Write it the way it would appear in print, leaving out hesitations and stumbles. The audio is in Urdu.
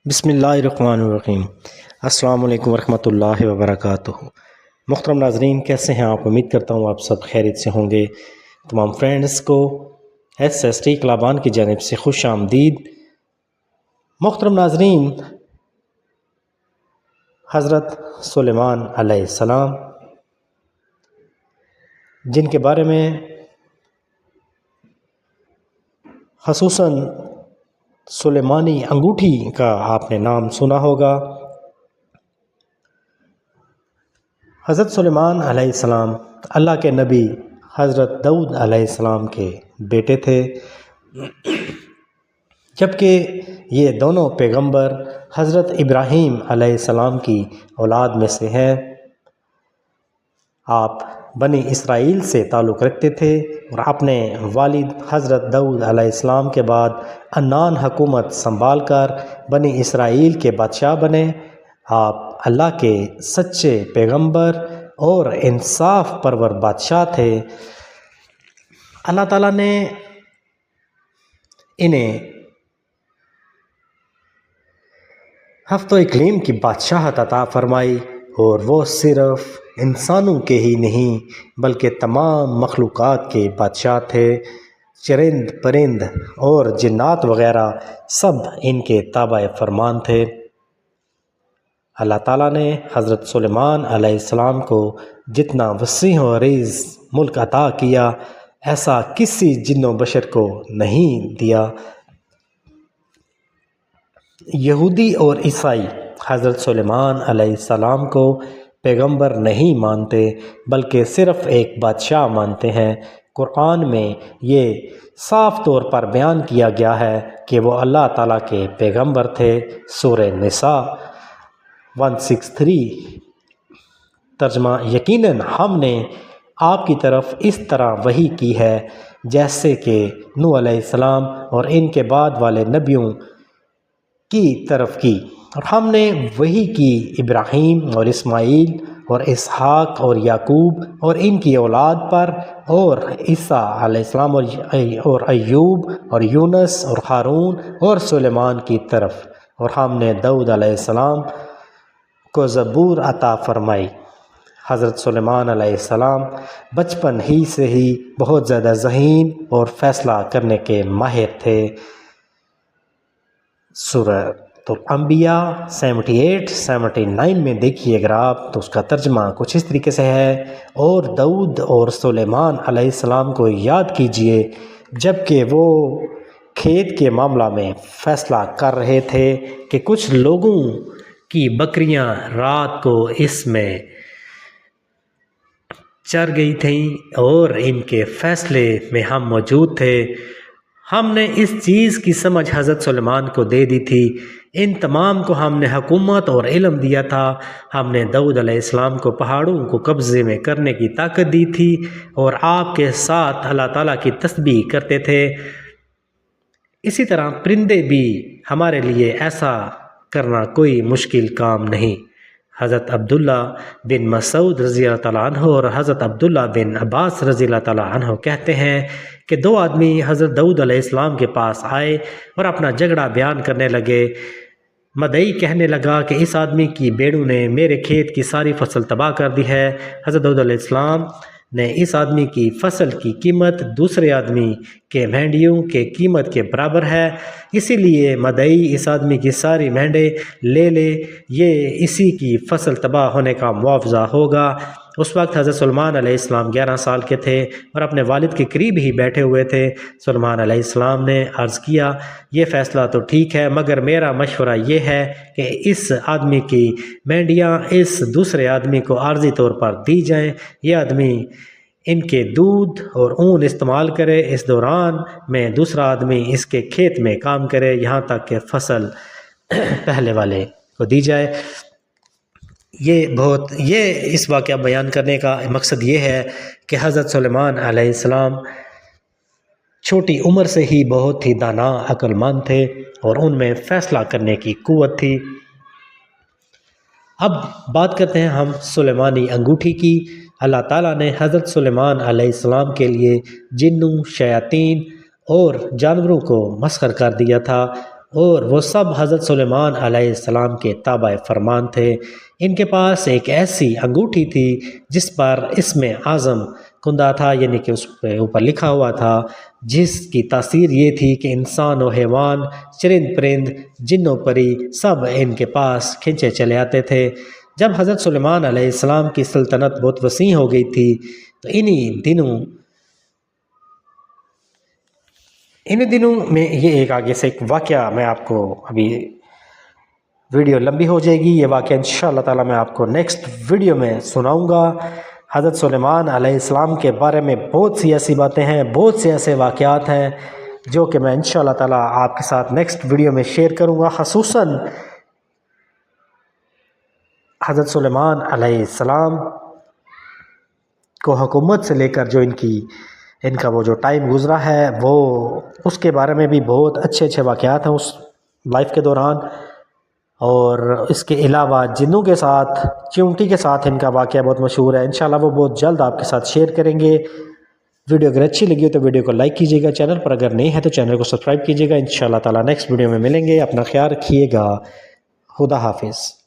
بسم اللہ الرحمن الرحیم۔ السلام علیکم ورحمۃ اللہ وبرکاتہ۔ محترم ناظرین، کیسے ہیں آپ؟ امید کرتا ہوں آپ سب خیریت سے ہوں گے۔ تمام فرینڈز کو SST کلابان کی جانب سے خوش آمدید۔ محترم ناظرین، حضرت سلیمان علیہ السلام، جن کے بارے میں خصوصاً سلیمانی انگوٹھی کا آپ نے نام سنا ہوگا۔ حضرت سلیمان علیہ السلام اللہ کے نبی حضرت داؤد علیہ السلام کے بیٹے تھے، جبکہ یہ دونوں پیغمبر حضرت ابراہیم علیہ السلام کی اولاد میں سے ہیں۔ آپ بنی اسرائیل سے تعلق رکھتے تھے اور اپنے والد حضرت داؤد علیہ السلام کے بعد عنان حکومت سنبھال کر بنی اسرائیل کے بادشاہ بنے۔ آپ اللہ کے سچے پیغمبر اور انصاف پرور بادشاہ تھے۔ اللہ تعالیٰ نے انہیں ہفت و اقلیم کی بادشاہت عطا فرمائی، اور وہ صرف انسانوں کے ہی نہیں بلکہ تمام مخلوقات کے بادشاہ تھے۔ چرند پرند اور جنات وغیرہ سب ان کے تابع فرمان تھے۔ اللہ تعالیٰ نے حضرت سلیمان علیہ السلام کو جتنا وسیع و عریض ملک عطا کیا، ایسا کسی جن و بشر کو نہیں دیا۔ یہودی اور عیسائی حضرت سلیمان علیہ السلام کو پیغمبر نہیں مانتے بلکہ صرف ایک بادشاہ مانتے ہیں۔ قرآن میں یہ صاف طور پر بیان کیا گیا ہے کہ وہ اللہ تعالیٰ کے پیغمبر تھے۔ سورہ نساء 163۔ ترجمہ: یقیناً ہم نے آپ کی طرف اس طرح وحی کی ہے جیسے کہ نوح علیہ السلام اور ان کے بعد والے نبیوں کی طرف کی، اور ہم نے وحی کی ابراہیم اور اسماعیل اور اسحاق اور یعقوب اور ان کی اولاد پر، اور عیسیٰ علیہ السلام اور ایوب اور یونس اور ہارون اور سلیمان کی طرف، اور ہم نے داؤد علیہ السلام کو زبور عطا فرمائی۔ حضرت سلیمان علیہ السلام بچپن ہی سے ہی بہت زیادہ ذہین اور فیصلہ کرنے کے ماہر تھے۔ سورہ الانبیاء 78-79 میں دیکھیے اگر آپ، تو اس کا ترجمہ کچھ اس طریقے سے ہے: اور داؤد اور سلیمان علیہ السلام کو یاد کیجئے جب کہ وہ کھیت کے معاملہ میں فیصلہ کر رہے تھے کہ کچھ لوگوں کی بکریاں رات کو اس میں چر گئی تھیں اور ان کے فیصلے میں ہم موجود تھے۔ ہم نے اس چیز کی سمجھ حضرت سلیمان کو دے دی تھی، ان تمام کو ہم نے حکومت اور علم دیا تھا۔ ہم نے داؤد علیہ السلام کو پہاڑوں کو قبضے میں کرنے کی طاقت دی تھی اور آپ کے ساتھ اللہ تعالیٰ کی تسبیح کرتے تھے۔ اسی طرح پرندے بھی ہمارے لیے ایسا کرنا کوئی مشکل کام نہیں۔ حضرت عبداللہ بن مسعود رضی اللہ تعالیٰ عنہ اور حضرت عبداللہ بن عباس رضی اللہ تعالیٰ عنہ کہتے ہیں کہ دو آدمی حضرت داؤد علیہ السلام کے پاس آئے اور اپنا جھگڑا بیان کرنے لگے۔ مدعی کہنے لگا کہ اس آدمی کی بھیڑوں نے میرے کھیت کی ساری فصل تباہ کر دی ہے۔ حضرت داؤد علیہ السلام نے اس آدمی کی فصل کی قیمت دوسرے آدمی کے مہنڈیوں کے قیمت کے برابر ہے، اسی لیے مدعی اس آدمی کی ساری مہنڈے لے لے، یہ اسی کی فصل تباہ ہونے کا معاوضہ ہوگا۔ اس وقت حضرت سلیمان علیہ السلام 11 سال کے تھے اور اپنے والد کے قریب ہی بیٹھے ہوئے تھے۔ سلیمان علیہ السلام نے عرض کیا، یہ فیصلہ تو ٹھیک ہے، مگر میرا مشورہ یہ ہے کہ اس آدمی کی مینڈیاں اس دوسرے آدمی کو عارضی طور پر دی جائیں، یہ آدمی ان کے دودھ اور اون استعمال کرے، اس دوران میں دوسرا آدمی اس کے کھیت میں کام کرے یہاں تک کہ فصل پہلے والے کو دی جائے۔ یہ اس واقعہ بیان کرنے کا مقصد یہ ہے کہ حضرت سلیمان علیہ السلام چھوٹی عمر سے ہی بہت ہی دانا عقل مند تھے اور ان میں فیصلہ کرنے کی قوت تھی۔ اب بات کرتے ہیں ہم سلیمانی انگوٹھی کی۔ اللہ تعالیٰ نے حضرت سلیمان علیہ السلام کے لیے جنوں، شیاطین اور جانوروں کو مسخر کر دیا تھا، اور وہ سب حضرت سلیمان علیہ السلام کے تابع فرمان تھے۔ ان کے پاس ایک ایسی انگوٹھی تھی جس پر اسم اعظم کندہ تھا، یعنی کہ اس پہ اوپر لکھا ہوا تھا، جس کی تاثیر یہ تھی کہ انسان و حیوان، چرند پرند، جن و پری سب ان کے پاس کھنچے چلے آتے تھے۔ جب حضرت سلیمان علیہ السلام کی سلطنت بہت وسیع ہو گئی تھی تو انہی دنوں میں یہ ایک آگے سے ایک واقعہ میں آپ کو، ابھی ویڈیو لمبی ہو جائے گی، یہ واقعہ انشاءاللہ تعالی میں آپ کو نیکسٹ ویڈیو میں سناؤں گا۔ حضرت سلیمان علیہ السلام کے بارے میں بہت سی ایسی باتیں ہیں، بہت سے ایسے واقعات ہیں جو کہ میں انشاءاللہ تعالی آپ کے ساتھ نیکسٹ ویڈیو میں شیئر کروں گا، خصوصاً حضرت سلیمان علیہ السلام کو حکومت سے لے کر جو ان کا وہ جو ٹائم گزرا ہے، وہ اس کے بارے میں بھی بہت اچھے اچھے واقعات ہیں اس لائف کے دوران۔ اور اس کے علاوہ جنوں کے ساتھ، چیونٹی کے ساتھ ان کا واقعہ بہت مشہور ہے، انشاءاللہ وہ بہت جلد آپ کے ساتھ شیئر کریں گے۔ ویڈیو اگر اچھی لگی ہو تو ویڈیو کو لائک کیجیے گا، چینل پر اگر نہیں ہے تو چینل کو سبسکرائب کیجیے گا۔ انشاءاللہ تعالی نیکسٹ ویڈیو میں ملیں گے، اپنا خیال رکھیے گا، خدا حافظ۔